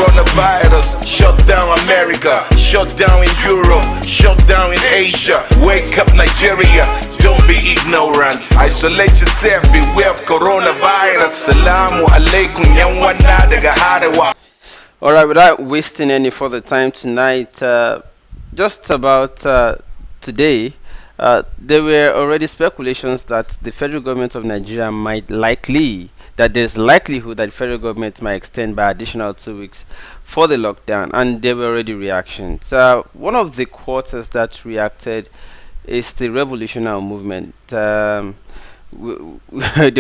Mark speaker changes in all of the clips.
Speaker 1: Coronavirus shut down America, shut down in Europe, shut down in Asia. Wake up Nigeria, don't be ignorant. Isolate yourself, beware of coronavirus. Salamu alaikum, yanwana daga harewa.
Speaker 2: Alright, without wasting any further time tonight, just about today, there were already speculations that the federal government of Nigeria that there's likelihood that the federal government might extend by additional 2 weeks for the lockdown, and there were already reactions. One of the quarters that reacted is the revolutionary movement. The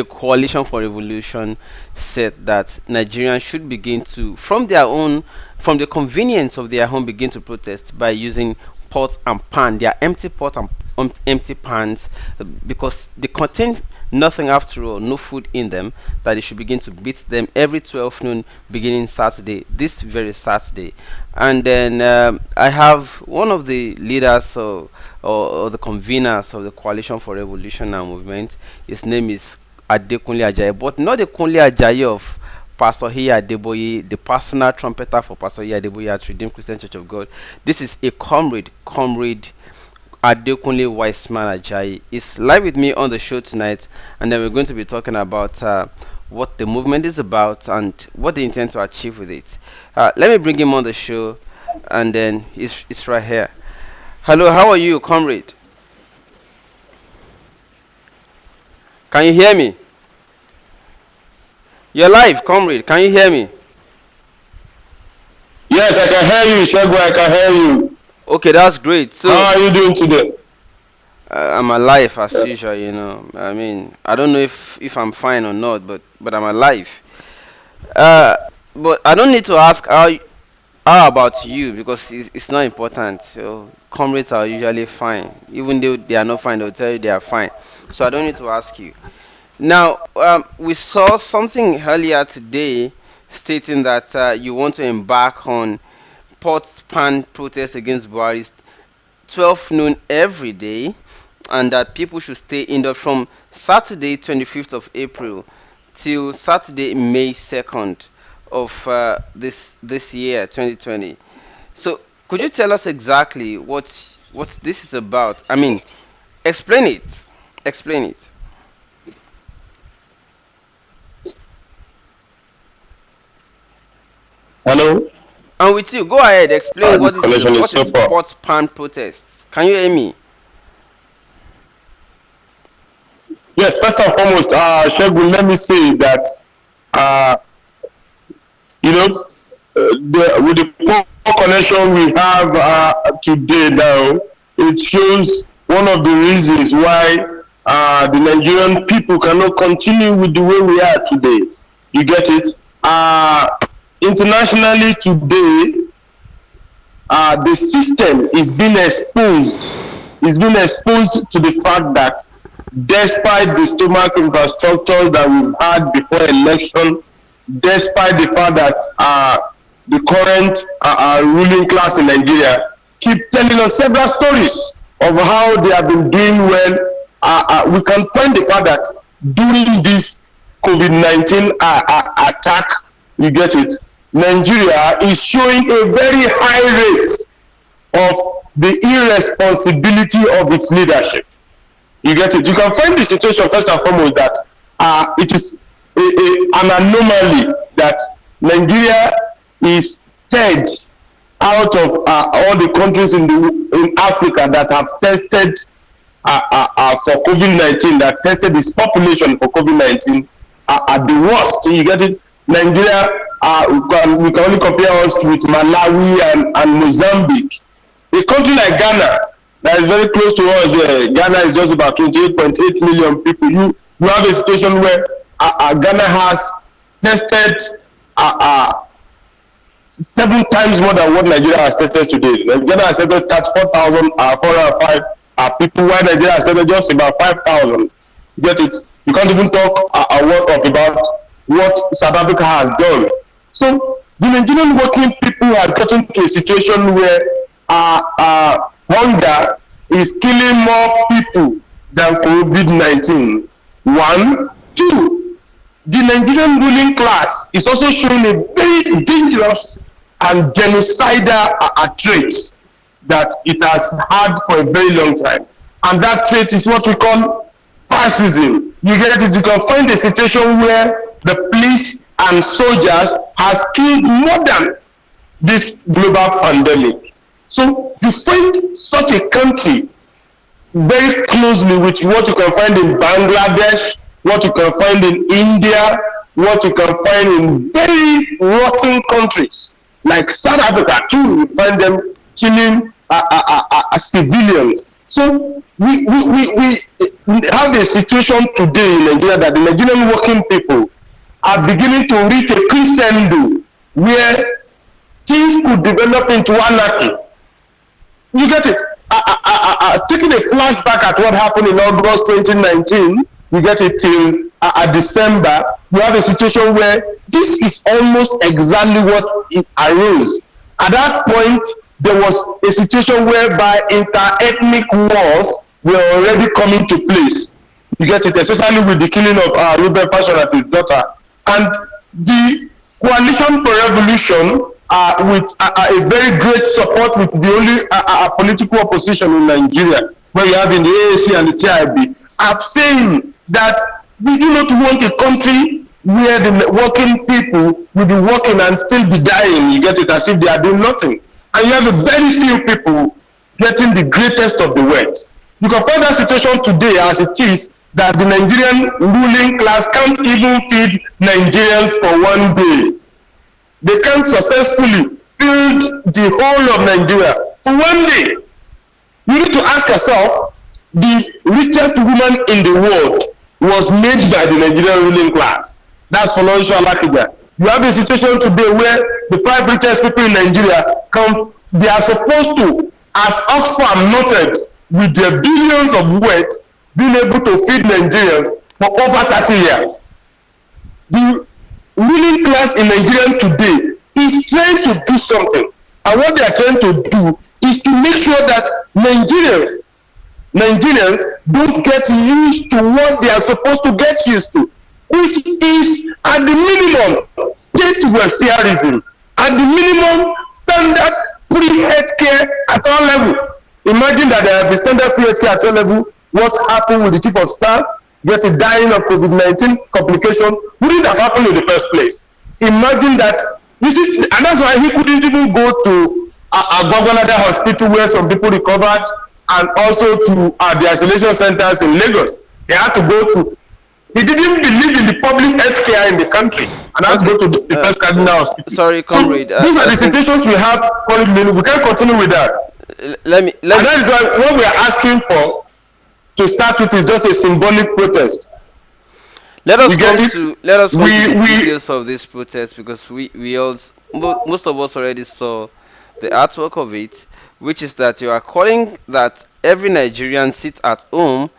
Speaker 2: Coalition for Revolution said that Nigerians should begin to, from the convenience of their home, begin to protest by using pots and pan, their empty pot and empty pans, because they contain nothing after all, no food in them, that they should begin to beat them every 12 noon beginning Saturday, this very Saturday. And then I have one of the leaders or the conveners of the Coalition for Revolution and Movement. His name is Adekunle Ajayi, but not the Kunle Ajayi of Pastor Hiya Adeboye, the personal trumpeter for Pastor Hiya Adeboye at Redeemed Christian Church of God. This is a comrade Adekunle Wiseman Ajayi is live with me on the show tonight, and then we're going to be talking about what the movement is about and what they intend to achieve with it. Let me bring him on the show, and then it's right here. Hello, how are you, comrade? Can you hear me? You're live, comrade. Can you hear me?
Speaker 3: Yes, I can hear you, Shagwa. I can hear you.
Speaker 2: Okay, that's great. So,
Speaker 3: how are you doing today?
Speaker 2: I'm alive as usual. I mean, I don't know if I'm fine or not, but I'm alive. But I don't need to ask how about you, because it's not important. So comrades are usually fine, even though they are not fine. They'll tell you they are fine. So I don't need to ask you. Now, we saw something earlier today stating that you want to embark on pot pan protest against Buhari's 12 noon every day, and that people should stay indoors from Saturday 25th of April till Saturday May 2nd of this year 2020. So could you tell us exactly what this is about? I mean, explain it. Explain it.
Speaker 3: Hello?
Speaker 2: And with you, go ahead, explain
Speaker 3: This connection
Speaker 2: what is
Speaker 3: super.
Speaker 2: pot pan protests. Can you hear me?
Speaker 3: Yes, first and foremost, Shegun, let me say that, uh, you know, with the poor connection we have today now, it shows one of the reasons why the Nigerian people cannot continue with the way we are today. You get it? Internationally today, the system is being exposed. Is being exposed to the fact that despite the stomach infrastructure that we've had before election, despite the fact that the current ruling class in Nigeria keep telling us several stories of how they have been doing well, we can find the fact that during this COVID-19 attack, you get it, Nigeria is showing a very high rate of the irresponsibility of its leadership. You get it? You can find the situation first and foremost that it is an anomaly that Nigeria is third out of all the countries in Africa that have tested for COVID-19, that tested its population for COVID-19 at the worst. You get it? Nigeria, we can only compare us with Malawi and Mozambique. A country like Ghana, that is very close to us, Ghana is just about 28.8 million people. You have a situation where Ghana has tested 7 times more than what Nigeria has tested today. Ghana has tested 34,405 people, while Nigeria has tested just about 5,000. Get it? You can't even talk a word about what South Africa has done. So the Nigerian working people have gotten to a situation where hunger is killing more people than COVID-19. One. Two, the Nigerian ruling class is also showing a very dangerous and genocidal traits that it has had for a very long time. And that trait is what we call fascism. You get it? You can find a situation where the police and soldiers has killed more than this global pandemic. So you find such a country very closely with what you can find in Bangladesh, what you can find in India, what you can find in very rotten countries like South Africa too. You find them killing civilians. So we have a situation today in Nigeria that the Nigerian working people are beginning to reach a crescendo where things could develop into anarchy. You get it? Taking a flashback at what happened in August 2019, you get it till December, you have a situation where this is almost exactly what it arose. At that point, there was a situation whereby inter-ethnic wars were already coming to place. You get it, especially with the killing of Ruben Fashona's daughter. And the Coalition for Revolution, with a very great support with the only political opposition in Nigeria, where you have in the AAC and the TIB, are saying that we do not want a country where the working people will be working and still be dying. You get it, as if they are doing nothing. And you have a very few people getting the greatest of the wealth. You can find that situation today as it is, that the Nigerian ruling class can't even feed Nigerians for one day. They can't successfully feed the whole of Nigeria for one day. You need to ask yourself, the richest woman in the world was made by the Nigerian ruling class. That's Folorunsho Alakija. You have a situation today where the 5 richest people in Nigeria they are supposed to, as Oxfam noted, with their billions of wealth, being able to feed Nigerians for over 30 years. The ruling class in Nigeria today is trying to do something. And what they are trying to do is to make sure that Nigerians don't get used to what they are supposed to get used to, which is at the minimum state welfareism, at the minimum standard free healthcare at all levels. Imagine that there have been standard free healthcare at all levels. What happened with the chief of staff getting dying of COVID-19 complication wouldn't have happened in the first place. Imagine that. You see, and that's why he couldn't even go to a Gwagwalada hospital where some people recovered, and also to the isolation centers in Lagos. He had to go to. He didn't believe in the public health care in the country, and had to go to the first cardinal hospital.
Speaker 2: Sorry, comrade.
Speaker 3: So these are the situations we have currently. We can't continue with that.
Speaker 2: Let me.
Speaker 3: And that is why what we are asking for to start with is just a symbolic protest.
Speaker 2: Let us come to the details of this protest, because we also, most of us already saw the artwork of it, which is that you are calling that every Nigerian sit at home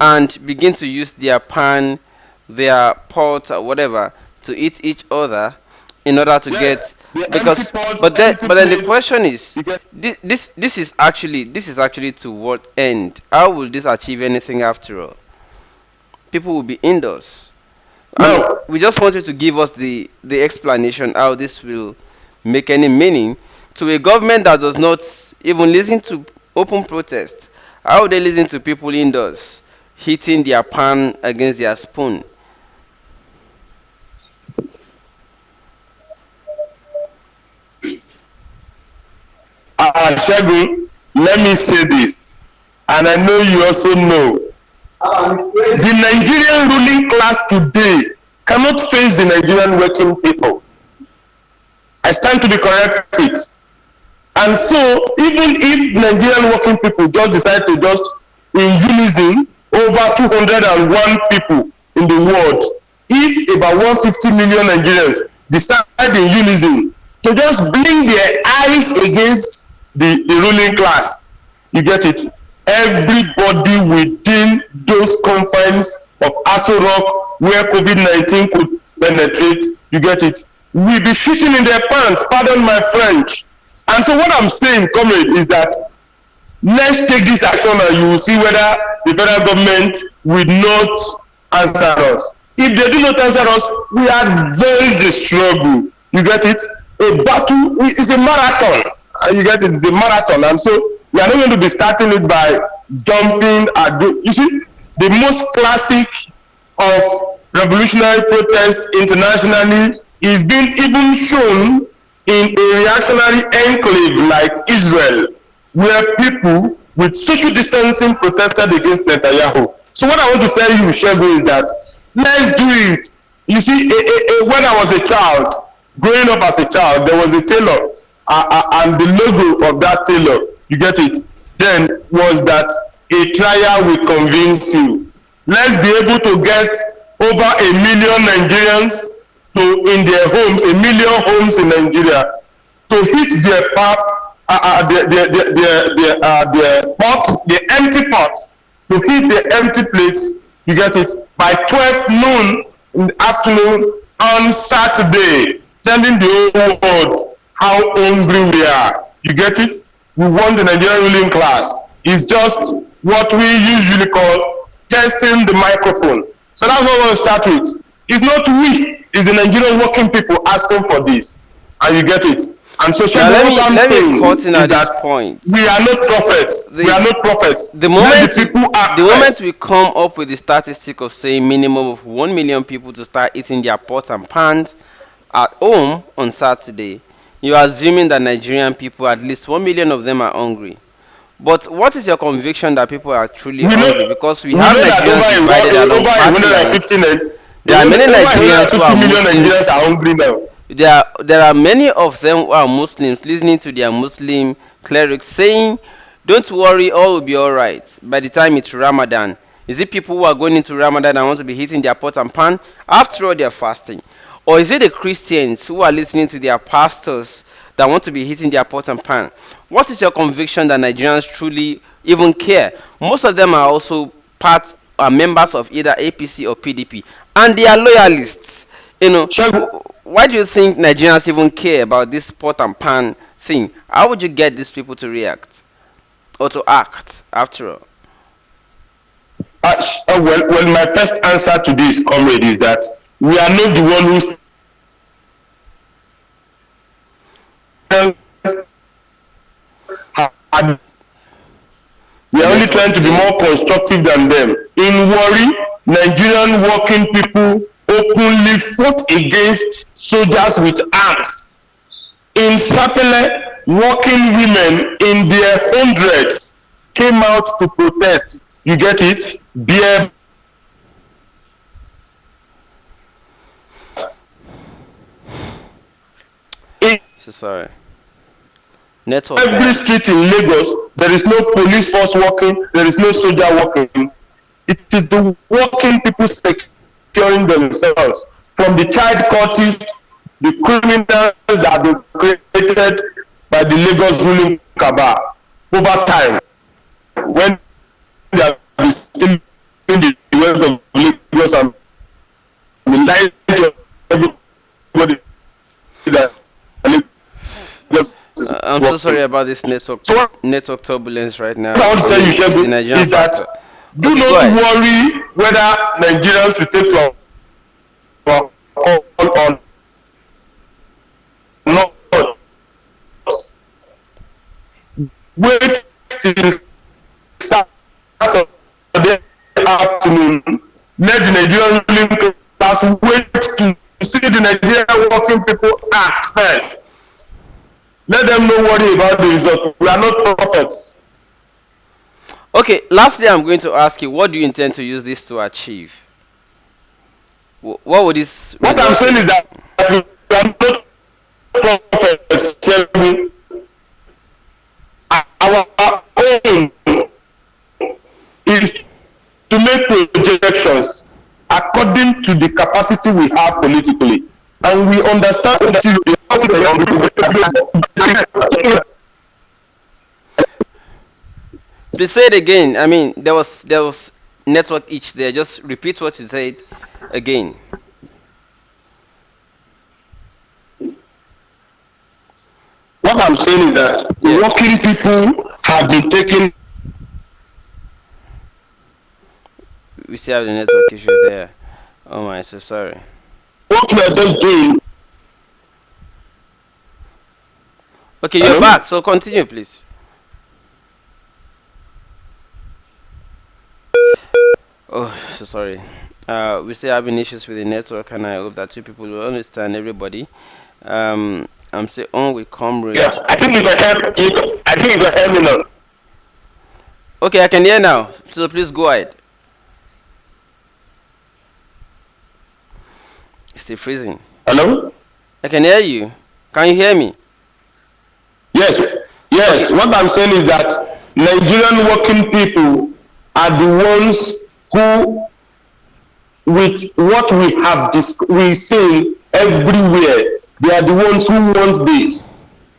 Speaker 2: and begin to use their pan, their pot, or whatever to eat each other in order to get, because but then the question is, this is actually to what end? How will this achieve anything after all? People will be indoors.
Speaker 3: No.
Speaker 2: We just wanted to give us the explanation how this will make any meaning to a government that does not even listen to open protest. How would they listen to people indoors hitting their pan against their spoon?
Speaker 3: Shagun, let me say this, and I know you also know. The Nigerian ruling class today cannot face the Nigerian working people. I stand to be corrected. And so, even if Nigerian working people just decide to just, in unison, over 201 people in the world, if about 150 million Nigerians decide in unison to just blink their eyes against the ruling class, you get it? Everybody within those confines of Aso Rock where COVID-19 could penetrate, you get it, will be shooting in their pants, pardon my French. And so what I'm saying, comrade, is that let's take this action and you will see whether the federal government will not answer us. If they do not answer us, we advance the struggle. You get it? A battle is a marathon. You get it? It's a marathon. And so we are not going to be starting it by jumping at you see, the most classic of revolutionary protest internationally is being even shown in a reactionary enclave like Israel, where people with social distancing protested against Netanyahu. So what I want to tell you, Shego, is that let's do it. You see, when I was a child, growing up as a child, there was a tailor, and the logo of that tailor, you get it, then was that a trial will convince you. Let's be able to get over 1 million Nigerians to in their homes, 1 million homes in Nigeria, to hit their their pots, the empty pots, to hit the empty plates, you get it, by 12 noon in the afternoon on Saturday, telling the whole world how hungry we are. You get it? We want the Nigerian ruling class. It's just what we usually call testing the microphone. So that's what we want to start with. It's not we, it's the Nigerian working people asking for this. And you get it? And so
Speaker 2: Now
Speaker 3: what I'm saying
Speaker 2: cut in
Speaker 3: is
Speaker 2: at
Speaker 3: that
Speaker 2: this point.
Speaker 3: we are not prophets. We are not prophets.
Speaker 2: The
Speaker 3: Let
Speaker 2: moment
Speaker 3: the people act
Speaker 2: the moment
Speaker 3: first.
Speaker 2: we come up with the statistic of saying minimum of 1 million people to start eating their pots and pans at home on Saturday, you are assuming that Nigerian people, at least 1 million of them, are hungry. But what is your conviction that people are truly hungry? Because we have
Speaker 3: Know that
Speaker 2: Nigerians divided along party
Speaker 3: over
Speaker 2: lines.
Speaker 3: 150
Speaker 2: There are many Nigerians who are
Speaker 3: 150 million
Speaker 2: Muslims.
Speaker 3: Nigerians are hungry now.
Speaker 2: There are many of them who are Muslims listening to their Muslim clerics saying, "Don't worry, all will be all right." By the time it's Ramadan, is it people who are going into Ramadan and want to be hitting their pot and pan? After all, they're fasting. Or is it the Christians who are listening to their pastors that want to be hitting their pot and pan? What is your conviction that Nigerians truly even care? Most of them are also members of either APC or PDP, and they are loyalists. You know, why do you think Nigerians even care about this pot and pan thing? How would you get these people to react or to act after all?
Speaker 3: Well, my first answer to this, comrade, is that we are not the one who had. We are only trying to be more constructive than them. In Warri, Nigerian working people openly fought against soldiers with arms. In Sapele, working women in their hundreds came out to protest. You get it? Beer.
Speaker 2: So sorry. Network.
Speaker 3: Every street in Lagos, there is no police force working, there is no soldier working. It is the working people securing themselves from the child cultists, the criminals that have been created by the Lagos ruling cabal over time. When they are still in the west of Lagos and the light of everybody that Lagos.
Speaker 2: I'm so sorry about this network turbulence right now.
Speaker 3: What I want to tell you, Shegun, is that do not worry whether Nigerians will take to our call on not. Wait till Saturday afternoon. Let the Nigerian ruling class wait to see the Nigerian working people act first. Let them not worry about the result. We are not prophets.
Speaker 2: Okay, lastly, I'm going to ask you, what do you intend to use this to achieve? What would this?
Speaker 3: What I'm saying is that we are not prophets. Our aim is to make projections according to the capacity we have politically, and we understand that.
Speaker 2: Please say it again. I mean, there was network each there. Just repeat what you said again.
Speaker 3: What I'm saying is that working people have been taking.
Speaker 2: We still have the network issue there. Oh my, so sorry.
Speaker 3: What we are just doing.
Speaker 2: Okay, you're
Speaker 3: Hello?
Speaker 2: back, so continue, please. Oh, so sorry. We're still having issues with the network, and I hope that you people will understand everybody. I'm still on with
Speaker 3: Yeah,
Speaker 2: Comrade.
Speaker 3: I think you can help. I think you can help me now.
Speaker 2: Okay, I can hear now, so please go ahead. It's still freezing.
Speaker 3: Hello?
Speaker 2: I can hear you. Can you hear me?
Speaker 3: Yes,
Speaker 2: Okay.
Speaker 3: yes. What I'm saying is that Nigerian working people are the ones who, with what we see everywhere, they are the ones who want this.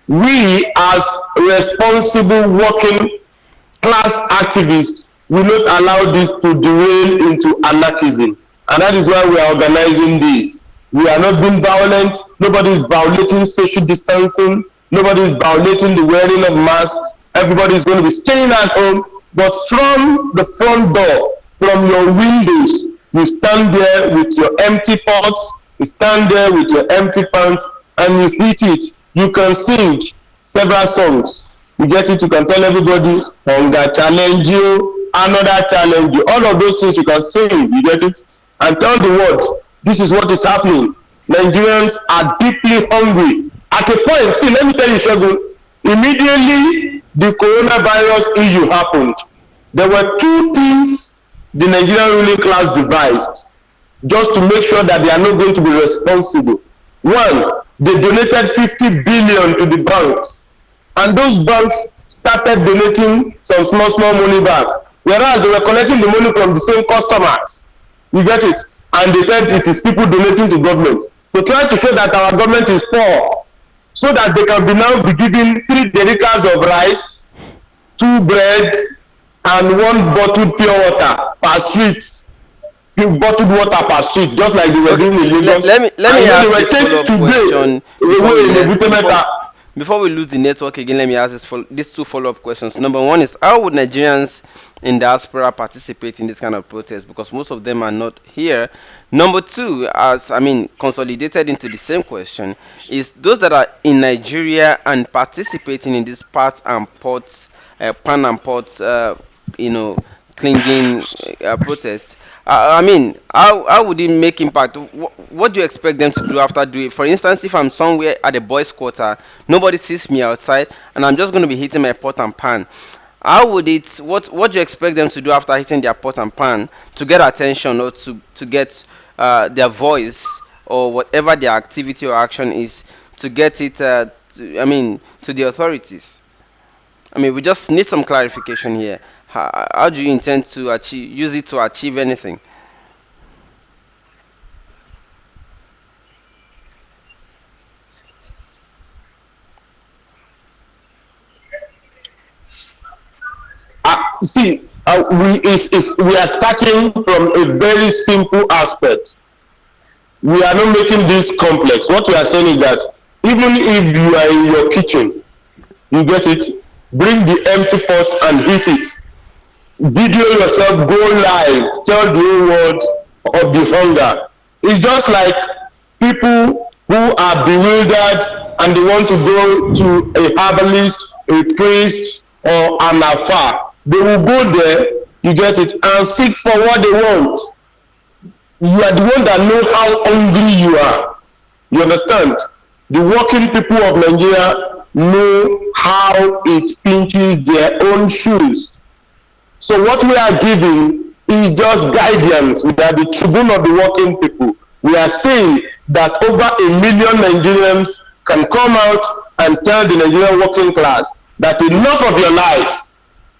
Speaker 3: We, as responsible working class activists, will not allow this to derail into anarchism. And that is why we are organizing this. We are not being violent. Nobody is violating social distancing. Nobody is violating the wearing of masks. Everybody is going to be staying at home. But from the front door, from your windows, you stand there with your empty pots, you stand there with your empty pans, and you hit it. You can sing several songs. You get it, you can tell everybody, hunger challenge you, another challenge you, all of those things you can sing, you get it, and tell the world, this is what is happening. Nigerians are deeply hungry. At a point, see, let me tell you, Shogun, immediately the coronavirus issue happened, there were two things the Nigerian ruling class devised just to make sure that they are not going to be responsible. One, they donated 50 billion to the banks, and those banks started donating some small money back, whereas they were collecting the money from the same customers. You get it? And they said it is people donating to government to try to show that our government is poor, so that they can be now be giving 3 dericals of rice, 2 bread, and 1 bottled pure water per street, bottled water per street, just like they were
Speaker 2: Okay.
Speaker 3: doing in Lagos.
Speaker 2: Let
Speaker 3: And
Speaker 2: me
Speaker 3: you know they
Speaker 2: ask
Speaker 3: were
Speaker 2: this follow
Speaker 3: taking
Speaker 2: up
Speaker 3: today
Speaker 2: question before we
Speaker 3: away in
Speaker 2: let
Speaker 3: Ebute Metta.
Speaker 2: before we lose the network again. Let me ask these two follow up questions. Number one is, how would Nigerians in diaspora participate in this kind of protest, because most of them are not here. Number two, as I mean, consolidated into the same question, is those that are in Nigeria and participating in this part and pots, pan and pots, you know, clinging protest. I mean, how would it make impact? What do you expect them to do after doing? For instance, if I'm somewhere at a boys' quarter, nobody sees me outside, and I'm just going to be hitting my pot and pan. How would it? What do you expect them to do after hitting their pot and pan to get attention, or to get their voice, or whatever their activity or action is, to get it? I mean, to the authorities. I mean, we just need some clarification here. How do you intend to use it to achieve anything?
Speaker 3: See, we are starting from a very simple aspect. We are not making this complex. What we are saying is that even if you are in your kitchen, you get it, bring the empty pot and heat it. Video yourself, go live, tell the whole world of the hunger. It's just like people who are bewildered and they want to go to a herbalist, a priest, or an afar. They will go there, you get it, and seek for what they want. You are the one that know how hungry you are. You understand? The working people of Nigeria know how it pinches their own shoes. So what we are giving is just guidance. We are the tribune of the working people. We are saying that over 1 million Nigerians can come out and tell the Nigerian working class that enough of your lies,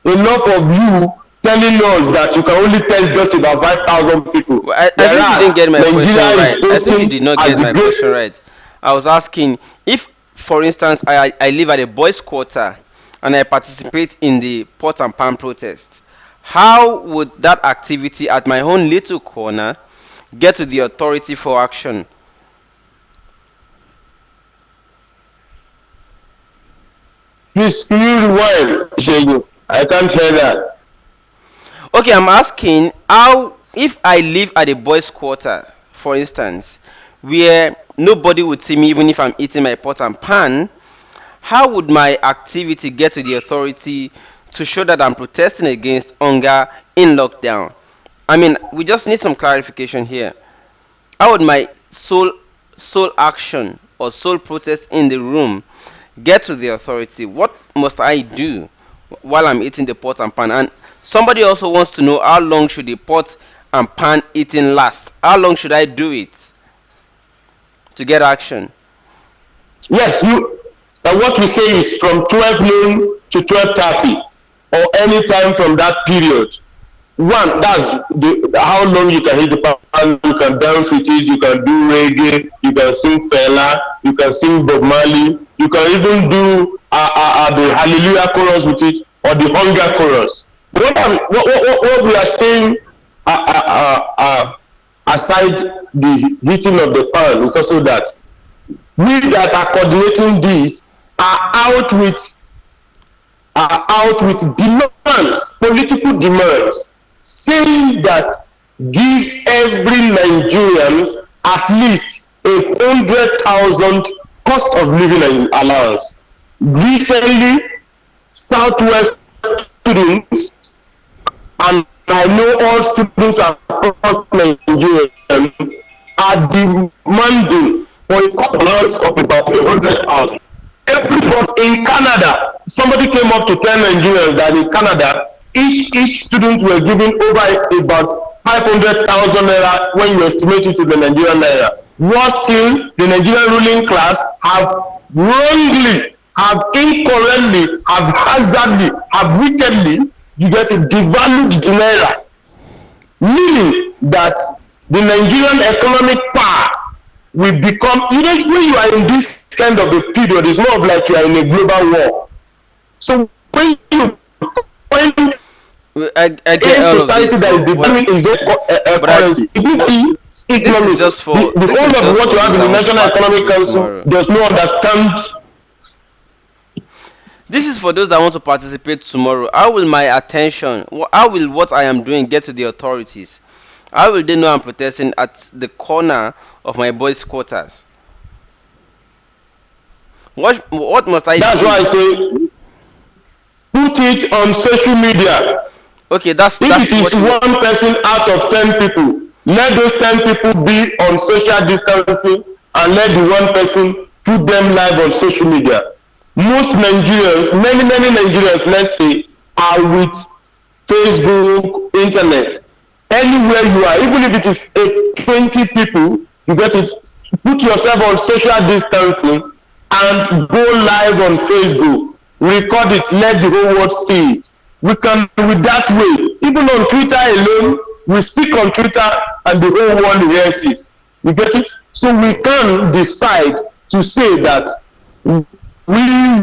Speaker 3: enough of you telling us that you can only test just about 5,000 people.
Speaker 2: Well, I think you
Speaker 3: Whereas
Speaker 2: didn't get my
Speaker 3: Nigeria
Speaker 2: question
Speaker 3: is
Speaker 2: right. I think you
Speaker 3: posting
Speaker 2: did not
Speaker 3: as
Speaker 2: get
Speaker 3: the
Speaker 2: my question
Speaker 3: great.
Speaker 2: right. I was asking if, for instance, I live at a boys' quarter and I participate in the pot and pan protest. How would that activity at my own little corner get to the authority for action?
Speaker 3: Please, can you rewind, Shegu? I can't hear that.
Speaker 2: Okay, I'm asking how if I live at a boys' quarter, for instance, where nobody would see me even if I'm eating my pot and pan, how would my activity get to the authority to show that I'm protesting against hunger in lockdown? I mean, we just need some clarification here. How would my sole action or sole protest in the room get to the authority? What must I do while I'm eating the pot and pan? And somebody also wants to know how long should the pot and pan eating last? How long should I do it to get action?
Speaker 3: Yes, you. What we say is from 12 noon to 12:30, or any time from that period. One, that's how long you can hit the pan, you can dance with it, you can do reggae, you can sing Fela, you can sing Bob Marley, you can even do the Hallelujah chorus with it, or the hunger chorus. What we are saying, uh, uh, uh, uh, aside the hitting of the pan, is also that we that are coordinating this are out with demands, political demands, saying that give every Nigerians at least 100,000 cost of living allowance. Recently, Southwest students, and I know all students across Nigerians, are demanding for a cost allowance of about 100,000. Everybody in Canada, somebody came up to tell Nigerians that in Canada, each student were given over about 500,000 naira when you estimate it to the Nigerian naira. Worse still, the Nigerian ruling class have wrongly, have incorrectly, have hazardly, have wickedly, you get it, devalued the naira, meaning that the Nigerian economic power will become, you know, when you are in this kind of a period, it's more of like you are in a global war. So when you find
Speaker 2: I
Speaker 3: a
Speaker 2: get all of this,
Speaker 3: society that is devaluing its own
Speaker 2: but
Speaker 3: currency, you need to see
Speaker 2: this is
Speaker 3: economists.
Speaker 2: just for
Speaker 3: The
Speaker 2: this is
Speaker 3: whole of
Speaker 2: just
Speaker 3: what
Speaker 2: for
Speaker 3: you have
Speaker 2: those
Speaker 3: in the
Speaker 2: that want to
Speaker 3: National Economic
Speaker 2: participate
Speaker 3: Council
Speaker 2: tomorrow.
Speaker 3: does not understand.
Speaker 2: This is for those that want to participate tomorrow. How will my attention, how will what I am doing get to the authorities? How will they know I'm protesting at the corner of my boys' quarters? What must I
Speaker 3: That's why I
Speaker 2: do?
Speaker 3: say put it on social media.
Speaker 2: Okay, that's
Speaker 3: If it
Speaker 2: that's
Speaker 3: is
Speaker 2: what you.
Speaker 3: one person out of 10 people, let those 10 people be on social distancing, and let the one person put them live on social media. Most Nigerians, many Nigerians, let's say, are with Facebook, internet. Anywhere you are, even if it is 20 people, you get it, put yourself on social distancing and go live on Facebook. Record it, let the whole world see it. We can do it that way. Even on Twitter alone, we speak on Twitter and the whole world hears it. You get it? So we can decide to say that we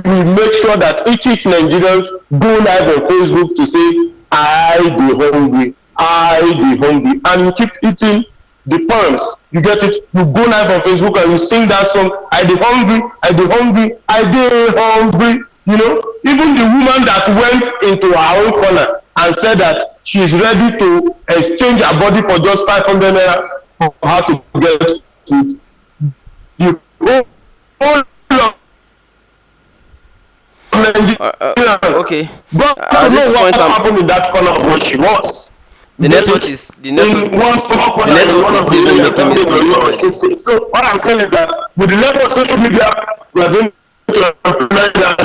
Speaker 3: will make sure that each Nigerians go live on Facebook to say, I be hungry, I be hungry, and you keep eating the poems. You get it? You go live on Facebook and you sing that song, I be hungry, I be hungry, I be hungry. You know, even the woman that went into her own corner and said that she is ready to exchange her body for just 500 naira for her to get food. The whole of Nigerians
Speaker 2: Okay.
Speaker 3: got
Speaker 2: At
Speaker 3: to
Speaker 2: this
Speaker 3: know what
Speaker 2: point,
Speaker 3: happened in that corner of what she was.
Speaker 2: the
Speaker 3: Get
Speaker 2: network
Speaker 3: it?
Speaker 2: is the
Speaker 3: In
Speaker 2: network
Speaker 3: one small
Speaker 2: the
Speaker 3: corner in
Speaker 2: network
Speaker 3: one
Speaker 2: is
Speaker 3: of the
Speaker 2: even
Speaker 3: areas
Speaker 2: making
Speaker 3: that they
Speaker 2: mistakes
Speaker 3: were
Speaker 2: already.
Speaker 3: State. So what I'm saying is that with the level of social media, we are going to implement that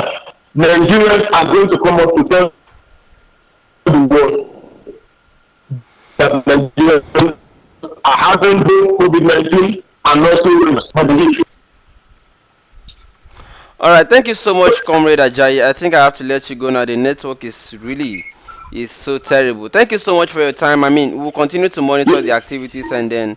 Speaker 3: Nigerians are going to come up to tell the world that Nigerians are having both COVID-19 and also responsibility.
Speaker 2: All right, thank you so much, Comrade Ajayi. I think I have to let you go now. The network is so terrible. Thank you so much for your time. I mean, we'll continue to monitor the activities, and then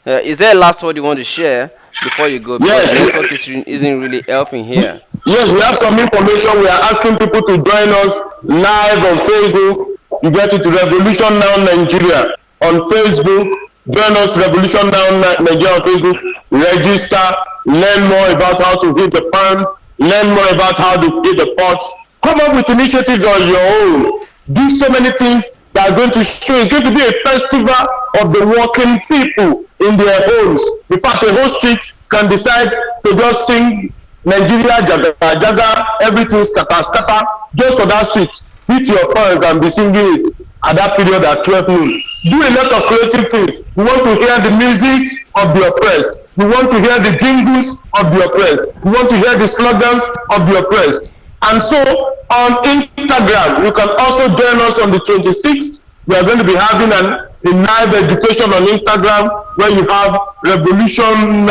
Speaker 2: is there a last word you want to share before you go? Because the network
Speaker 3: Yes,
Speaker 2: isn't really helping here.
Speaker 3: yes, we have some information. We are asking people to join us live on Facebook. You get it, Revolution Now Nigeria on Facebook. Join us, Revolution Now Nigeria on Facebook. Register, learn more about how to hit the pans. learn more about how to pay the pots, come up with initiatives on your own, do so many things that are going to show. It's going to be a festival of the working people in their homes. In fact, the whole street can decide to just sing Nigeria Jaga Jaga, everything scatter scatter, just for that street. Hit your pants and be singing it at that period at 12 noon. Do a lot of creative things. You want to hear the music of the oppressed. You want to hear the jingles of the oppressed. You want to hear the slogans of the oppressed. And so on Instagram, you can also join us on the 26th. We are going to be having a live education on Instagram where you have revolution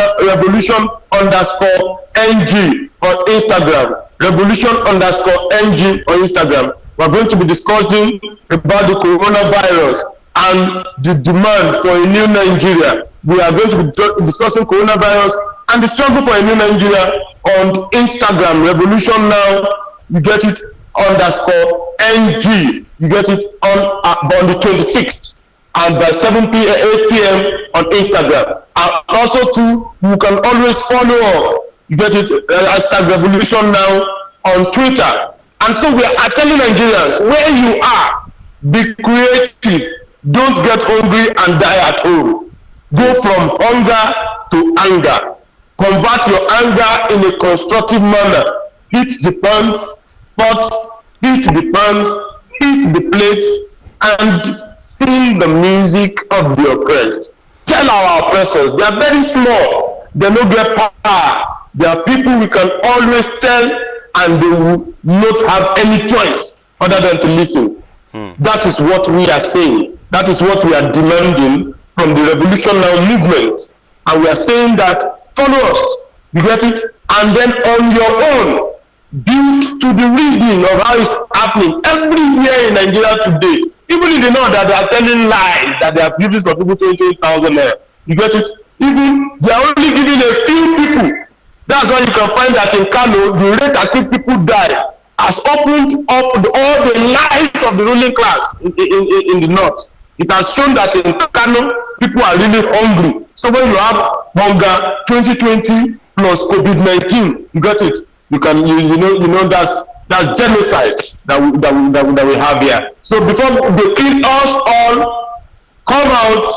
Speaker 3: underscore NG on Instagram. Revolution underscore NG on Instagram. We are going to be discussing about the coronavirus and the demand for a new Nigeria. We are going to be discussing coronavirus and the struggle for a new Nigeria on Instagram. Revolution Now, you get it underscore NG. You get it on the 26th and by 8 p.m. on Instagram. And also too, you can always follow up. You get it hashtag Revolution Now on Twitter. And so we are telling Nigerians, where you are, be creative. Don't get hungry and die at home. Go from hunger to anger. Convert your anger in a constructive manner. Hit the pans, pots, hit the pans, hit the plates, and sing the music of the oppressed. Tell our oppressors, they are very small. They don't get power. They are people we can always tell, and they will not have any choice other than to listen. That is what we are saying. That is what we are demanding from the Revolution Now movement. And we are saying that follow us, you get it? And then on your own, build to the reasoning of how it's happening everywhere in Nigeria today. Even in the north that they are telling lies that they are giving some people 20,000 naira. You get it? Even they are only giving a few people. That's why you can find that in Kano, the rate at which people die has opened up all the lies of the ruling class in the north. It has shown that in Kano, people are really hungry. So when you have hunger, 2020 plus COVID-19, you get it? You know that's genocide that we have here. So before they kill us all, come out,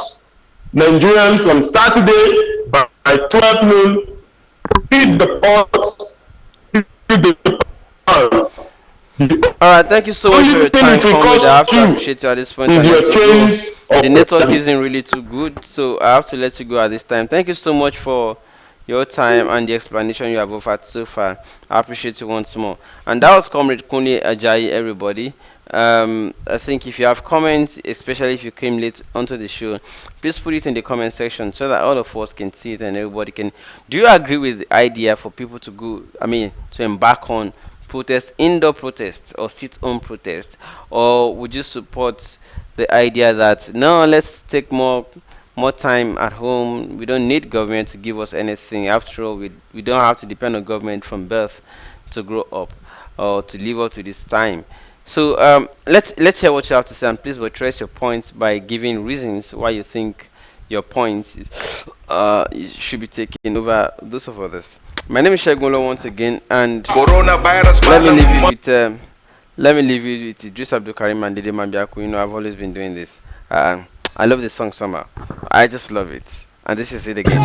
Speaker 3: Nigerians, on Saturday by 12 noon. Feed the pots, feed the pots.
Speaker 2: Alright, thank you so much for your time, comrade. I have to appreciate you at this point. The network isn't really too good, so I have to let you go at this time. Thank you so much for your time and the explanation you have offered so far. I appreciate you once more. And that was Comrade Kuni Ajayi, everybody. I think if you have comments, especially if you came late onto the show, please put it in the comment section so that all of us can see it and everybody can. Do you agree with the idea for people to to embark on indoor protests or sit-home protests, or would you support the idea that no, let's take more time at home? We don't need government to give us anything. After all, we don't have to depend on government from birth to grow up or to live up to this time. So let's hear what you have to say, and please buttress your points by giving reasons why you think your points should be taken over those of others. My name is Shegunlo once again, and
Speaker 1: Coronavirus.
Speaker 2: let me leave you with Idris Abdul Karim and Dede Mambiaku. You know, I've always been doing this. I love this song somehow. I just love it. And this is it again.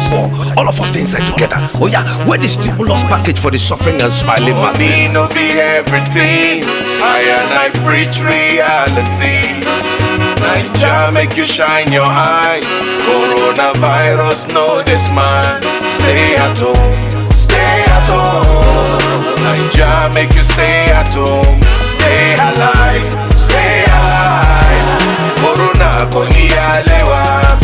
Speaker 4: All of us inside together. Oh yeah, where the stimulus package for the suffering and smiling masses.
Speaker 1: Me no be everything. I and I preach reality. Naija make you shine your eye. Coronavirus know this man. Stay at home. Stay at home. Naija make you stay at home. Stay alive. Stay alive. Corona konialewa.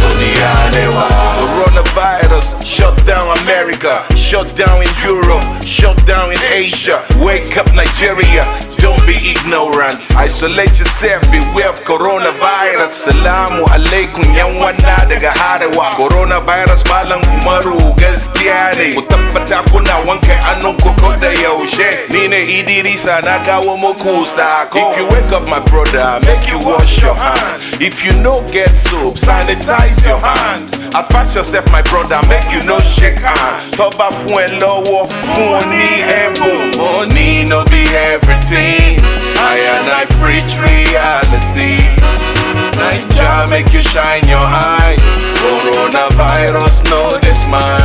Speaker 1: Coronavirus shut down America, shut down in Europe, shut down in Asia. Wake up Nigeria, don't be ignorant. Isolate yourself, beware of coronavirus. Salamu alaikum yan wana daga harewa. Coronavirus malam Umaru gaskiya ne. Ku tabbata kuna wanke hannun ku ko da yaushe. Ni ne Idrisa na kawo muku sako. If you wake up my brother, make you wash your hand. If you no get soap, sanitize your hand. Advance yourself, my brother, make you no shake hand. Toba fun e lowo, fun ni ebo. Money no be everything. I preach reality. Naija make you shine your eye. Coronavirus know this man.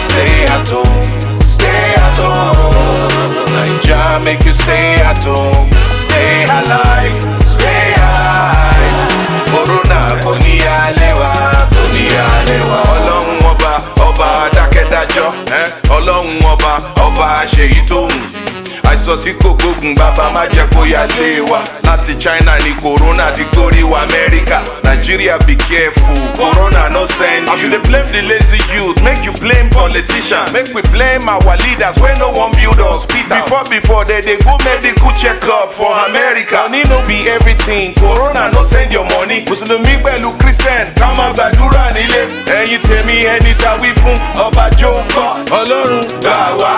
Speaker 1: Stay at home, stay at home. Naija make you stay at home. Stay alive, stay alive. Corona koni alewa, koni alewa. Ọlọ́run ọba dákẹ́dájọ́, Ọlọ́run ọba ṣèyí tó hùn. Àìsàn tí kò gbógun bàbá má jẹ́ kó yà lé wa. Láti China ni corona ti gorí wa America. Nigeria be careful, corona no send you. As you dey blame the lazy youth, make you blame politicians. Make we blame our leaders wey no wan build hospitals. Before they go medical check-up for America. Money no be everything, corona no send your money. Mùsùlùmí pẹ̀lú Christian, ká máa gbàdúrà nílé. Ẹ̀yin tèmi ẹni tá wí fún ọba Jókòó. Ọlọ́run gbà wá.